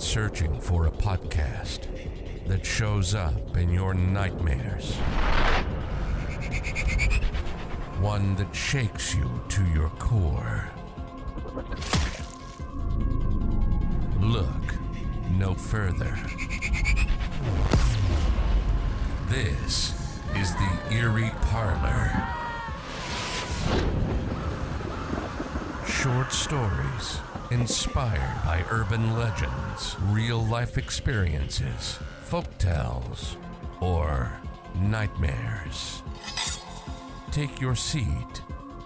searching for a podcast that shows up in your nightmares? One that shakes you to your core? Look no further. This is the Eerie Parlor. Short stories inspired by urban legends, real-life experiences, folktales, or nightmares. Take your seat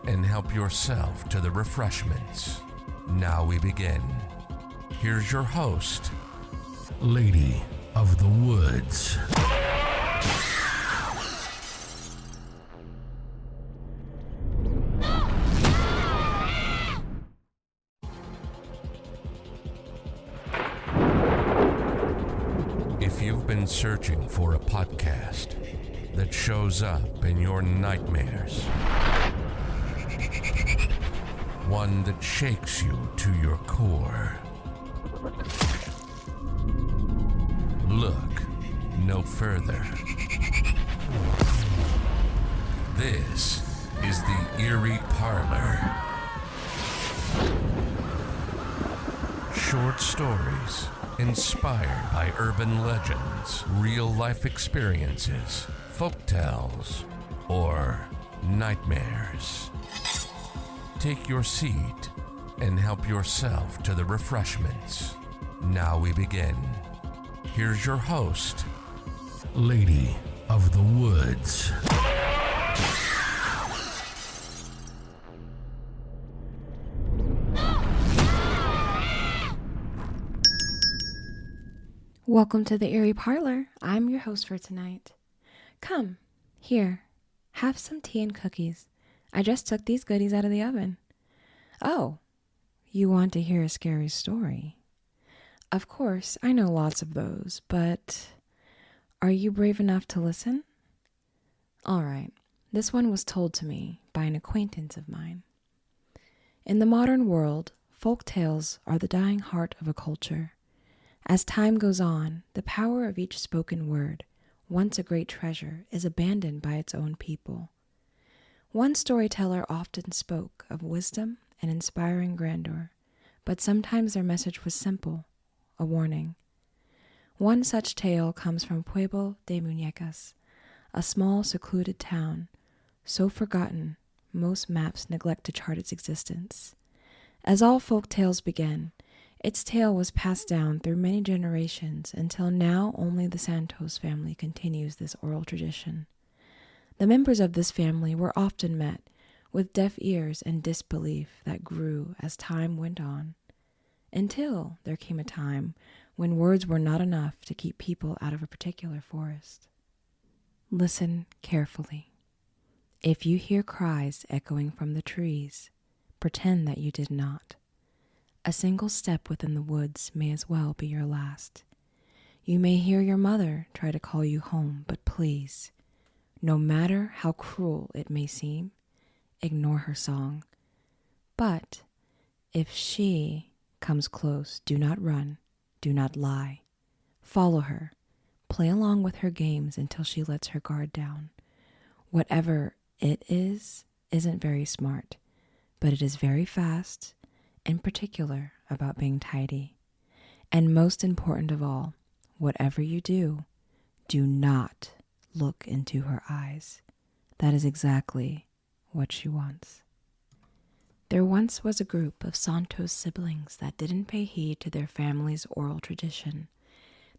and help yourself to the refreshments. Now we begin. Here's your host, Lady of the Woods. If you've been searching for a podcast that shows up in your nightmares, one that shakes you to your core, look no further. This is the Eerie Parlor. Short stories inspired by urban legends, real-life experiences, folktales, or nightmares. Take your seat and help yourself to the refreshments. Now we begin. Here's your host, Lady of the Woods. Welcome to the Eerie Parlor. I'm your host for tonight. Come, here, have some tea and cookies. I just took these goodies out of the oven. Oh, you want to hear a scary story? Of course, I know lots of those, but are you brave enough to listen? All right, this one was told to me by an acquaintance of mine. In the modern world, folk tales are the dying heart of a culture. As time goes on, the power of each spoken word, once a great treasure, is abandoned by its own people. One storyteller often spoke of wisdom and inspiring grandeur, but sometimes their message was simple, a warning. One such tale comes from Pueblo de Muñecas, a small secluded town, so forgotten most maps neglect to chart its existence. As all folk tales begin, its tale was passed down through many generations until now only the Santos family continues this oral tradition. The members of this family were often met with deaf ears and disbelief that grew as time went on, until there came a time when words were not enough to keep people out of a particular forest. Listen carefully. If you hear cries echoing from the trees, pretend that you did not. A single step within the woods may as well be your last. You may hear your mother try to call you home, but please, no matter how cruel it may seem, ignore her song. But if she comes close, do not run, do not lie. Follow her, play along with her games until she lets her guard down. Whatever it is, isn't very smart, but it is very fast, in particular about being tidy. And most important of all, whatever you do, do not look into her eyes. That is exactly what she wants. There once was a group of Santos siblings that didn't pay heed to their family's oral tradition.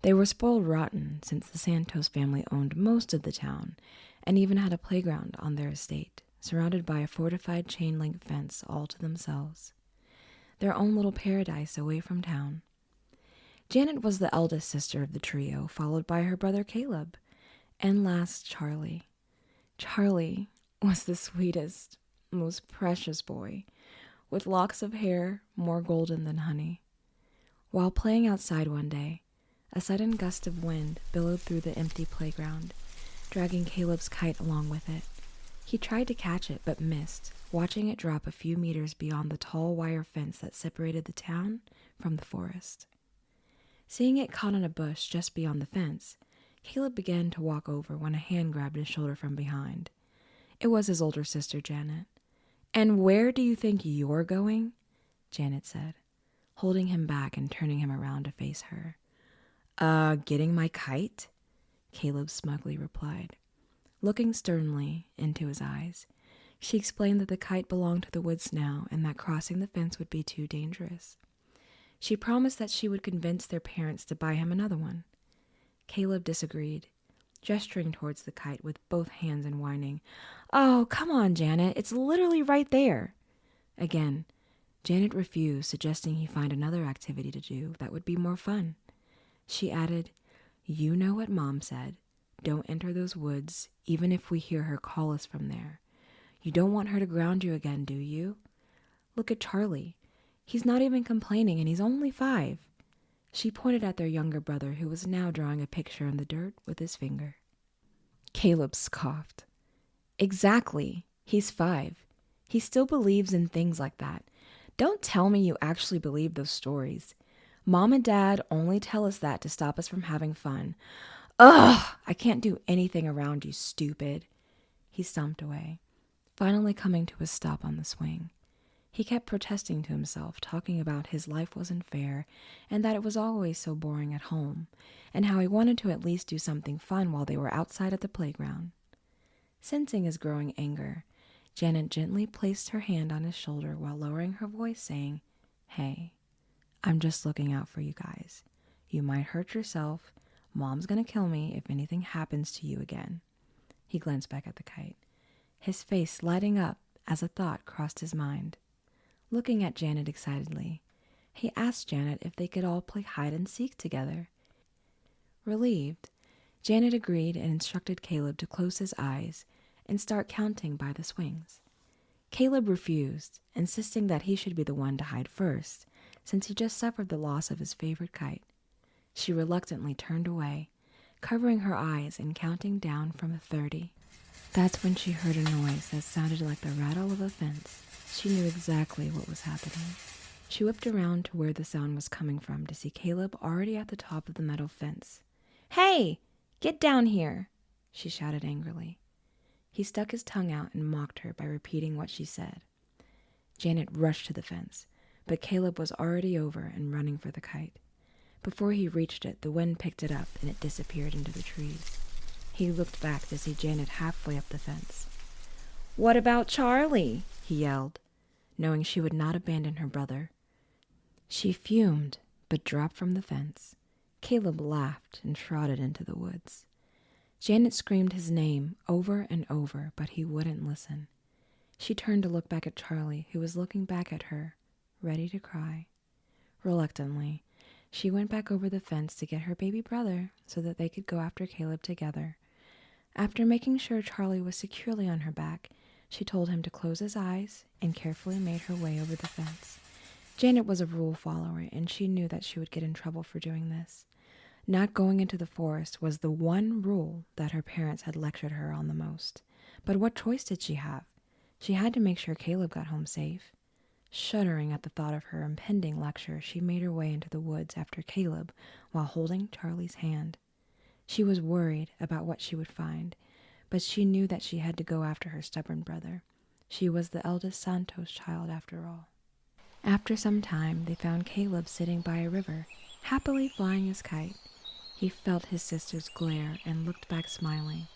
They were spoiled rotten since the Santos family owned most of the town and even had a playground on their estate, surrounded by a fortified chain-link fence all to themselves. Their own little paradise away from town. Janet was the eldest sister of the trio, followed by her brother Caleb, and last Charlie. Charlie was the sweetest, most precious boy, with locks of hair more golden than honey. While playing outside one day, a sudden gust of wind billowed through the empty playground, dragging Caleb's kite along with it. He tried to catch it, but missed, watching it drop a few meters beyond the tall wire fence that separated the town from the forest. Seeing it caught on a bush just beyond the fence, Caleb began to walk over when a hand grabbed his shoulder from behind. It was his older sister, Janet. "And where do you think you're going?" Janet said, holding him back and turning him around to face her. Getting my kite?" Caleb smugly replied. Looking sternly into his eyes, she explained that the kite belonged to the woods now and that crossing the fence would be too dangerous. She promised that she would convince their parents to buy him another one. Caleb disagreed, gesturing towards the kite with both hands and whining, "Oh, come on, Janet, it's literally right there." Again, Janet refused, suggesting he find another activity to do that would be more fun. She added, "You know what Mom said. Don't enter those woods, even if we hear her call us from there. You don't want her to ground you again, do you? Look at Charlie. He's not even complaining, and he's only 5. She pointed at their younger brother, who was now drawing a picture in the dirt with his finger. Caleb scoffed. "Exactly. He's 5. He still believes in things like that. Don't tell me you actually believe those stories. Mom and Dad only tell us that to stop us from having fun. Ugh! I can't do anything around you, stupid." He stomped away, finally coming to a stop on the swing. He kept protesting to himself, talking about his life wasn't fair and that it was always so boring at home, and how he wanted to at least do something fun while they were outside at the playground. Sensing his growing anger, Janet gently placed her hand on his shoulder while lowering her voice, saying, "Hey, I'm just looking out for you guys. You might hurt yourself. Mom's gonna kill me if anything happens to you again." He glanced back at the kite, his face lighting up as a thought crossed his mind. Looking at Janet excitedly, he asked Janet if they could all play hide and seek together. Relieved, Janet agreed and instructed Caleb to close his eyes and start counting by the swings. Caleb refused, insisting that he should be the one to hide first, since he just suffered the loss of his favorite kite. She reluctantly turned away, covering her eyes and counting down from 30. That's when she heard a noise that sounded like the rattle of a fence. She knew exactly what was happening. She whipped around to where the sound was coming from to see Caleb already at the top of the metal fence. "Hey, get down here," she shouted angrily. He stuck his tongue out and mocked her by repeating what she said. Janet rushed to the fence, but Caleb was already over and running for the kite. Before he reached it, the wind picked it up and it disappeared into the trees. He looked back to see Janet halfway up the fence. "What about Charlie?" he yelled, knowing she would not abandon her brother. She fumed, but dropped from the fence. Caleb laughed and trotted into the woods. Janet screamed his name over and over, but he wouldn't listen. She turned to look back at Charlie, who was looking back at her, ready to cry. Reluctantly, she went back over the fence to get her baby brother so that they could go after Caleb together. After making sure Charlie was securely on her back, she told him to close his eyes and carefully made her way over the fence. Janet was a rule follower, and she knew that she would get in trouble for doing this. Not going into the forest was the one rule that her parents had lectured her on the most. But what choice did she have? She had to make sure Caleb got home safe. Shuddering at the thought of her impending lecture, she made her way into the woods after Caleb while holding Charlie's hand. She was worried about what she would find, but she knew that she had to go after her stubborn brother. She was the eldest Santos child after all. After some time, they found Caleb sitting by a river, happily flying his kite. He felt his sister's glare and looked back smiling.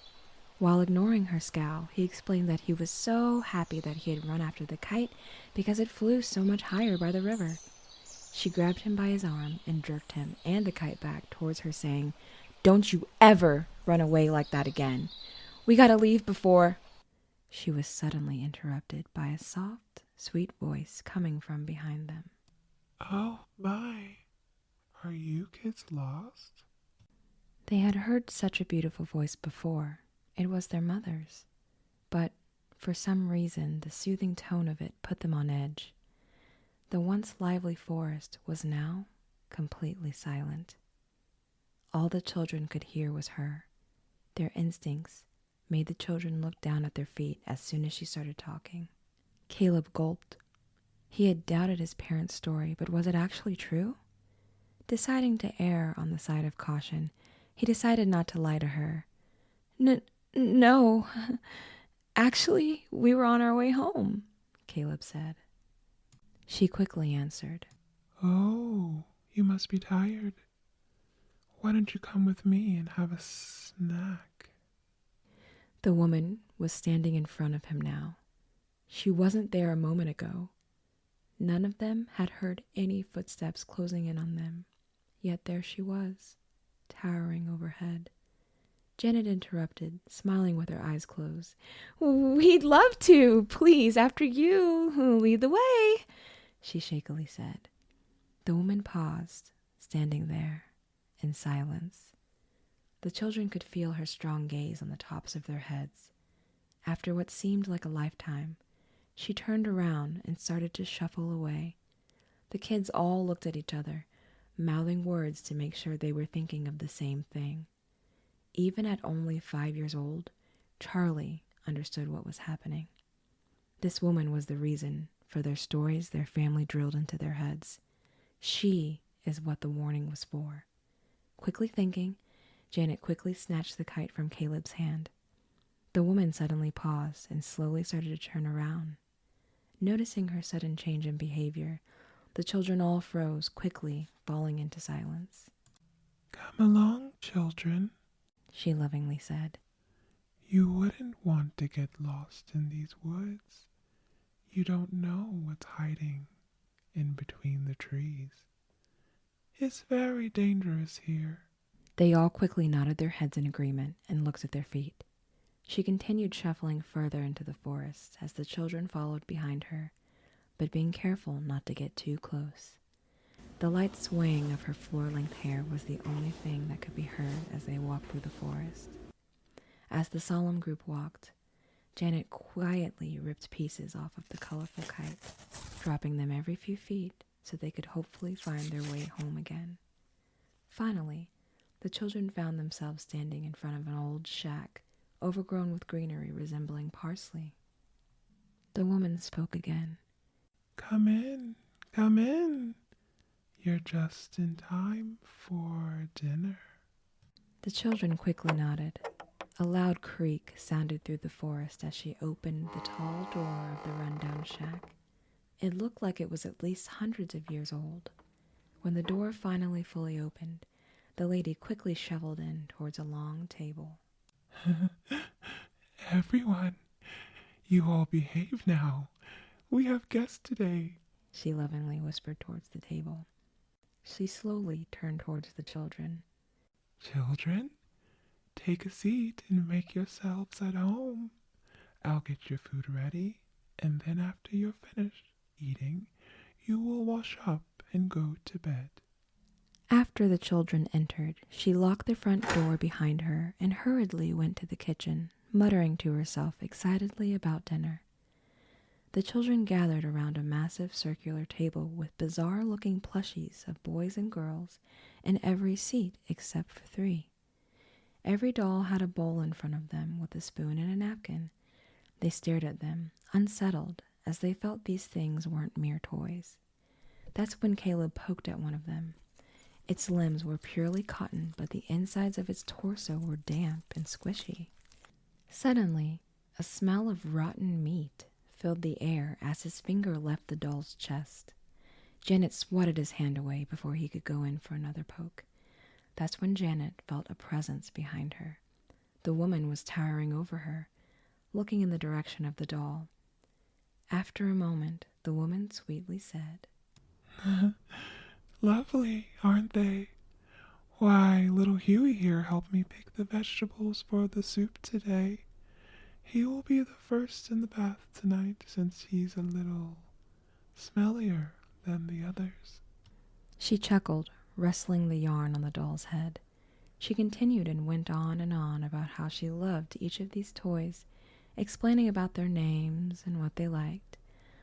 While ignoring her scowl, he explained that he was so happy that he had run after the kite because it flew so much higher by the river. She grabbed him by his arm and jerked him and the kite back towards her, saying, "Don't you ever run away like that again. We gotta leave before—" She was suddenly interrupted by a soft, sweet voice coming from behind them. "Oh my, are you kids lost?" They had heard such a beautiful voice before. It was their mother's. But for some reason, the soothing tone of it put them on edge. The once lively forest was now completely silent. All the children could hear was her. Their instincts made the children look down at their feet as soon as she started talking. Caleb gulped. He had doubted his parents' story, but was it actually true? Deciding to err on the side of caution, he decided not to lie to her. No, actually, we were on our way home, Caleb said. She quickly answered, Oh, you must be tired. Why don't you come with me and have a snack? The woman was standing in front of him now. She wasn't there a moment ago. None of them had heard any footsteps closing in on them, yet there she was, towering overhead. Janet interrupted, smiling with her eyes closed. We'd love to. Please, after you, lead the way, she shakily said. The woman paused, standing there, in silence. The children could feel her strong gaze on the tops of their heads. After what seemed like a lifetime, she turned around and started to shuffle away. The kids all looked at each other, mouthing words to make sure they were thinking of the same thing. Even at only 5 years old, Charlie understood what was happening. This woman was the reason for their stories their family drilled into their heads. She is what the warning was for. Quickly thinking, Janet quickly snatched the kite from Caleb's hand. The woman suddenly paused and slowly started to turn around. Noticing her sudden change in behavior, the children all froze, quickly falling into silence. Come along, children, she lovingly said. You wouldn't want to get lost in these woods. You don't know what's hiding in between the trees. It's very dangerous here. They all quickly nodded their heads in agreement and looked at their feet. She continued shuffling further into the forest as the children followed behind her, but being careful not to get too close. The light swaying of her floor-length hair was the only thing that could be heard as they walked through the forest. As the solemn group walked, Janet quietly ripped pieces off of the colorful kite, dropping them every few feet so they could hopefully find their way home again. Finally, the children found themselves standing in front of an old shack, overgrown with greenery resembling parsley. The woman spoke again. Come in, come in. You're just in time for dinner. The children quickly nodded. A loud creak sounded through the forest as she opened the tall door of the rundown shack. It looked like it was at least hundreds of years old. When the door finally fully opened, the lady quickly shoveled in towards a long table. Everyone, you all behave now. We have guests today, she lovingly whispered towards the table. She slowly turned towards the children. Children, take a seat and make yourselves at home. I'll get your food ready, and then after you're finished eating, you will wash up and go to bed. After the children entered, she locked the front door behind her and hurriedly went to the kitchen, muttering to herself excitedly about dinner. The children gathered around a massive circular table with bizarre-looking plushies of boys and girls in every seat except for 3. Every doll had a bowl in front of them with a spoon and a napkin. They stared at them, unsettled, as they felt these things weren't mere toys. That's when Caleb poked at one of them. Its limbs were purely cotton, but the insides of its torso were damp and squishy. Suddenly, a smell of rotten meat filled the air as his finger left the doll's chest. Janet swatted his hand away before he could go in for another poke. That's when Janet felt a presence behind her. The woman was towering over her, looking in the direction of the doll. After a moment, the woman sweetly said, Lovely, aren't they? Why, little Huey here helped me pick the vegetables for the soup today. He will be the first in the bath tonight since he's a little smellier than the others. She chuckled, wrestling the yarn on the doll's head. She continued and went on and on about how she loved each of these toys, explaining about their names and what they liked.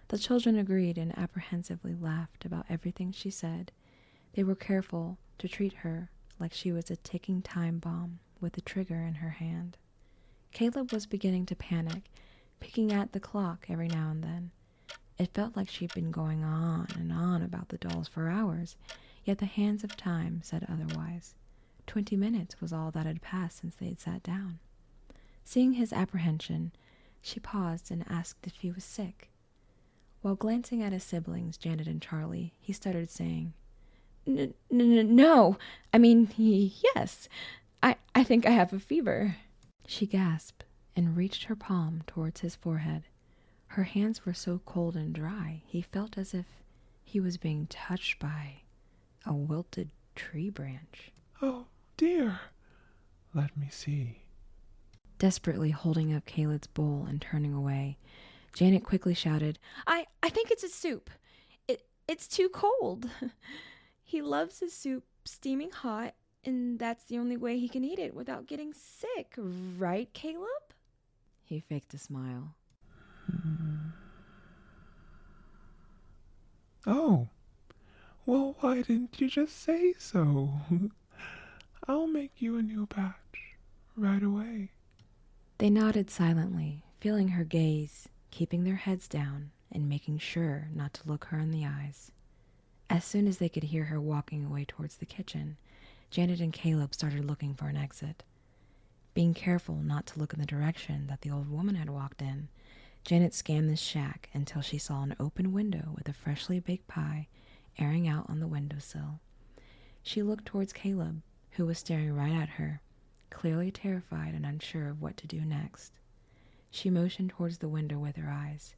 The children agreed and apprehensively laughed about everything she said. They were careful to treat her like she was a ticking time bomb with a trigger in her hand. Caleb was beginning to panic, picking at the clock every now and then. It felt like she'd been going on and on about the dolls for hours, Yet the hands of time said otherwise. 20 minutes was all that had passed since they had sat down. Seeing his apprehension, she paused and asked if he was sick. While glancing at his siblings, Janet and Charlie, he stuttered, saying, No, I mean, yes, I think I have a fever. She gasped and reached her palm towards his forehead. Her hands were so cold and dry, he felt as if he was being touched by a wilted tree branch. Oh, dear. Let me see. Desperately holding up Caleb's bowl and turning away, Janet quickly shouted, I think it's a soup. It's too cold. He loves his soup steaming hot, and that's the only way he can eat it without getting sick. Right, Caleb? He faked a smile. Oh, well, why didn't you just say so? I'll make you a new batch right away. They nodded silently, feeling her gaze, keeping their heads down and making sure not to look her in the eyes. As soon as they could hear her walking away towards the kitchen, Janet and Caleb started looking for an exit. Being careful not to look in the direction that the old woman had walked in, Janet scanned the shack until she saw an open window with a freshly baked pie airing out on the windowsill. She looked towards Caleb, who was staring right at her, clearly terrified and unsure of what to do next. She motioned towards the window with her eyes.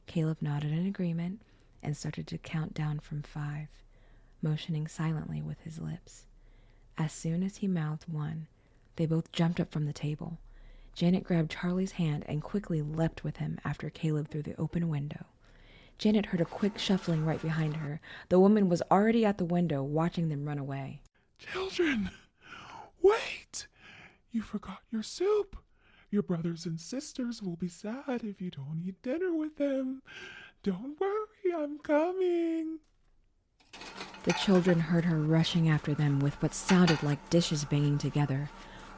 Caleb nodded in agreement and started to count down from 5, motioning silently with his lips. As soon as he mouthed 1, they both jumped up from the table. Janet grabbed Charlie's hand and quickly leapt with him after Caleb through the open window. Janet heard a quick shuffling right behind her. The woman was already at the window, watching them run away. Children, wait! You forgot your soup. Your brothers and sisters will be sad if you don't eat dinner with them. Don't worry, I'm coming. The children heard her rushing after them with what sounded like dishes banging together.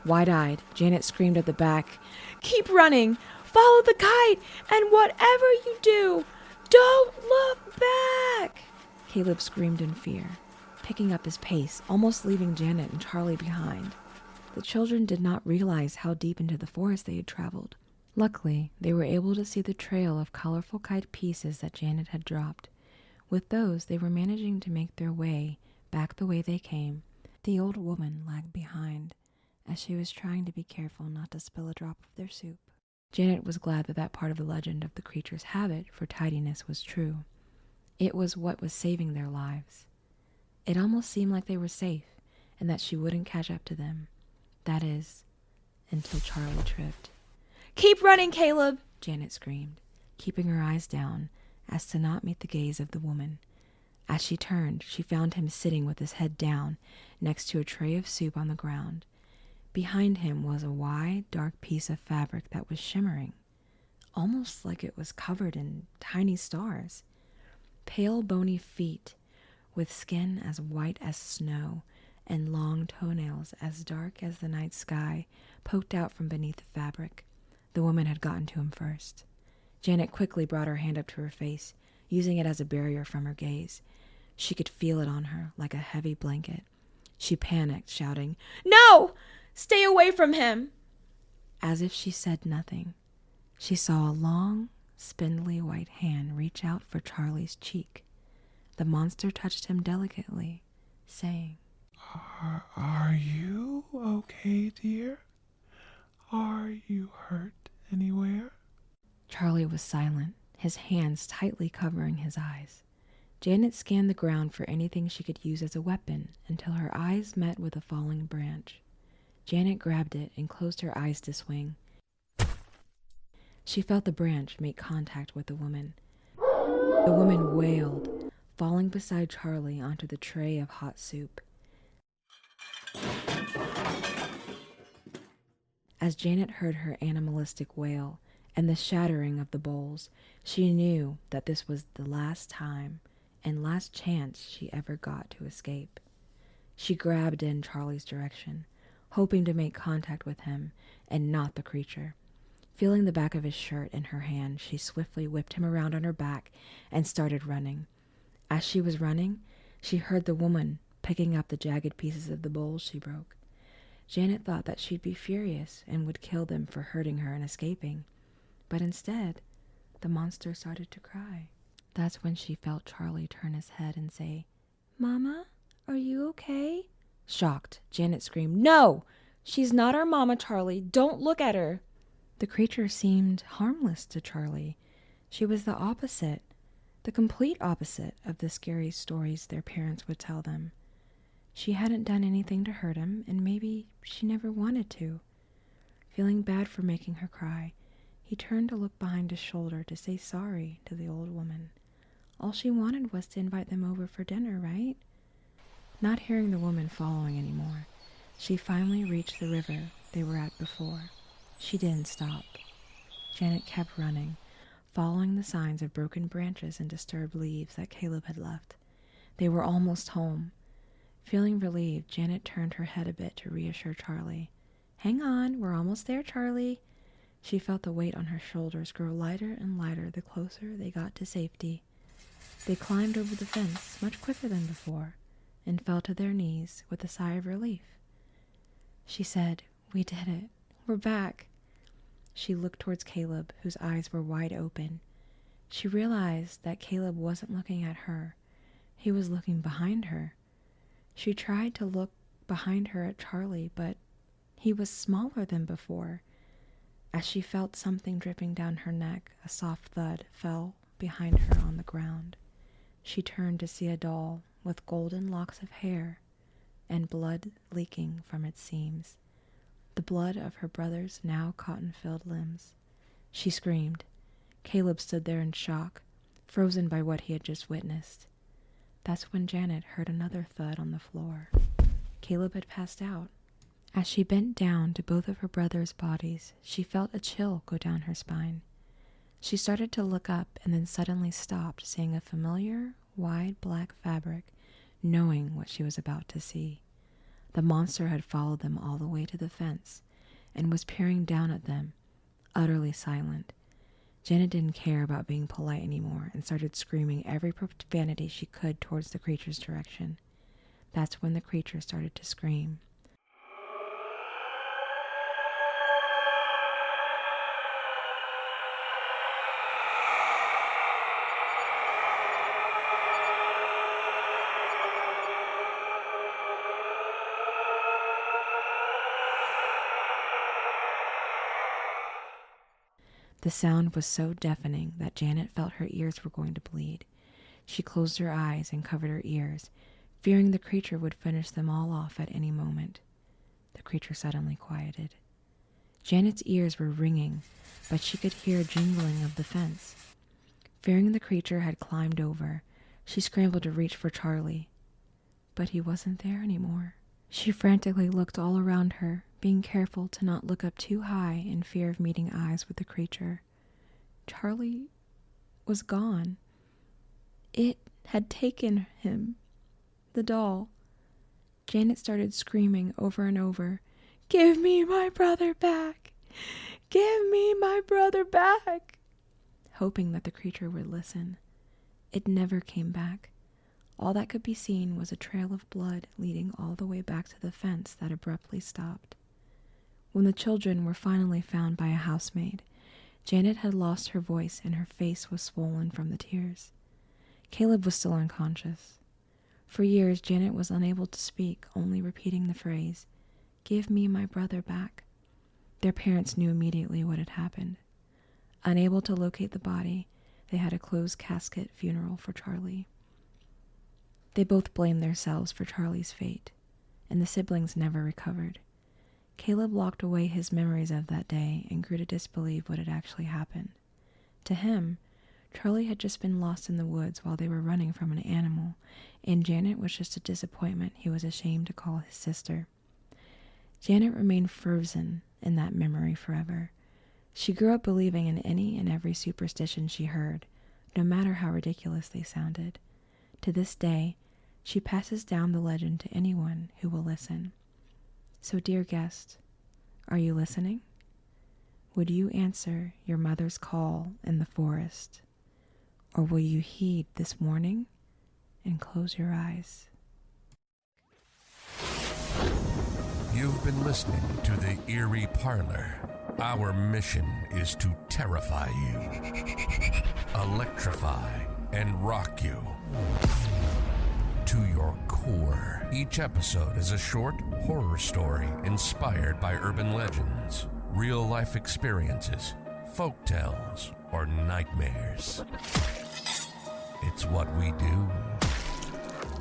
Wide-eyed, Janet screamed at the back, Keep running! Follow the kite! And whatever you do, don't look back! Caleb screamed in fear, picking up his pace, almost leaving Janet and Charlie behind. The children did not realize how deep into the forest they had traveled. Luckily, they were able to see the trail of colorful kite pieces that Janet had dropped. With those, they were managing to make their way back the way they came. The old woman lagged behind, as she was trying to be careful not to spill a drop of their soup. Janet was glad that part of the legend of the creature's habit for tidiness was true. It was what was saving their lives. It almost seemed like they were safe, and that she wouldn't catch up to them. That is, until Charlie tripped. Keep running, Caleb! Janet screamed, keeping her eyes down as to not meet the gaze of the woman. As she turned, she found him sitting with his head down next to a tray of soup on the ground. Behind him was a wide, dark piece of fabric that was shimmering, almost like it was covered in tiny stars. Pale, bony feet with skin as white as snow and long toenails as dark as the night sky poked out from beneath the fabric. The woman had gotten to him first. Janet quickly brought her hand up to her face, using it as a barrier from her gaze. She could feel it on her like a heavy blanket. She panicked, shouting, No! Stay away from him! As if she said nothing, she saw a long, spindly white hand reach out for Charlie's cheek. The monster touched him delicately, saying, Are you okay, dear? Are you hurt anywhere? Charlie was silent, his hands tightly covering his eyes. Janet scanned the ground for anything she could use as a weapon until her eyes met with a falling branch. Janet grabbed it and closed her eyes to swing. She felt the branch make contact with the woman. The woman wailed, falling beside Charlie onto the tray of hot soup. As Janet heard her animalistic wail and the shattering of the bowls, she knew that this was the last time and last chance she ever got to escape. She grabbed in Charlie's direction, hoping to make contact with him and not the creature. Feeling the back of his shirt in her hand, she swiftly whipped him around on her back and started running. As she was running, she heard the woman picking up the jagged pieces of the bowls she broke. Janet thought that she'd be furious and would kill them for hurting her and escaping. But instead, the monster started to cry. That's when she felt Charlie turn his head and say, "Mama, are you okay?" Shocked, Janet screamed, "No! She's not our mama, Charlie. Don't look at her." The creature seemed harmless to Charlie. She was the opposite, the complete opposite of the scary stories their parents would tell them. She hadn't done anything to hurt him, and maybe she never wanted to. Feeling bad for making her cry, he turned to look behind his shoulder to say sorry to the old woman. All she wanted was to invite them over for dinner, right? Not hearing the woman following anymore, she finally reached the river they were at before. She didn't stop. Janet kept running, following the signs of broken branches and disturbed leaves that Caleb had left. They were almost home. Feeling relieved, Janet turned her head a bit to reassure Charlie. "Hang on, we're almost there, Charlie." She felt the weight on her shoulders grow lighter and lighter the closer they got to safety. They climbed over the fence much quicker than before and fell to their knees with a sigh of relief. She said, "We did it. We're back." She looked towards Caleb, whose eyes were wide open. She realized that Caleb wasn't looking at her. He was looking behind her. She tried to look behind her at Charlie, but he was smaller than before. As she felt something dripping down her neck, a soft thud fell behind her on the ground. She turned to see a doll with golden locks of hair and blood leaking from its seams. The blood of her brother's now cotton-filled limbs. She screamed. Caleb stood there in shock, frozen by what he had just witnessed. That's when Janet heard another thud on the floor. Caleb had passed out. As she bent down to both of her brother's bodies, she felt a chill go down her spine. She started to look up and then suddenly stopped, seeing a familiar, wide black fabric, knowing what she was about to see. The monster had followed them all the way to the fence and was peering down at them, utterly silent. Janet didn't care about being polite anymore and started screaming every profanity she could towards the creature's direction. That's when the creature started to scream. The sound was so deafening that Janet felt her ears were going to bleed. She closed her eyes and covered her ears, fearing the creature would finish them all off at any moment. The creature suddenly quieted. Janet's ears were ringing, but she could hear a jingling of the fence. Fearing the creature had climbed over, she scrambled to reach for Charlie. But he wasn't there anymore. She frantically looked all around her, being careful to not look up too high in fear of meeting eyes with the creature. Charlie was gone. It had taken him. The doll. Janet started screaming over and over, "Give me my brother back! Give me my brother back!" hoping that the creature would listen. It never came back. All that could be seen was a trail of blood leading all the way back to the fence that abruptly stopped. When the children were finally found by a housemaid, Janet had lost her voice and her face was swollen from the tears. Caleb was still unconscious. For years, Janet was unable to speak, only repeating the phrase, "Give me my brother back." Their parents knew immediately what had happened. Unable to locate the body, they had a closed casket funeral for Charlie. They both blamed themselves for Charlie's fate, and the siblings never recovered. Caleb locked away his memories of that day and grew to disbelieve what had actually happened. To him, Charlie had just been lost in the woods while they were running from an animal, and Janet was just a disappointment he was ashamed to call his sister. Janet remained frozen in that memory forever. She grew up believing in any and every superstition she heard, no matter how ridiculous they sounded. To this day, she passes down the legend to anyone who will listen. So, dear guest, are you listening? Would you answer your mother's call in the forest? Or will you heed this warning and close your eyes? You've been listening to the Eerie Parlor. Our mission is to terrify you, electrify, and rock you to your core. Each episode is a short horror story inspired by urban legends, real-life experiences, folktales, or nightmares. It's what we do.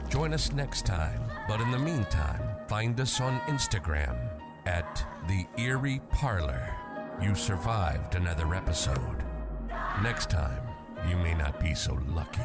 Join us next time, but in the meantime, find us on Instagram at The Eerie Parlor. You survived another episode. Next time, you may not be so lucky.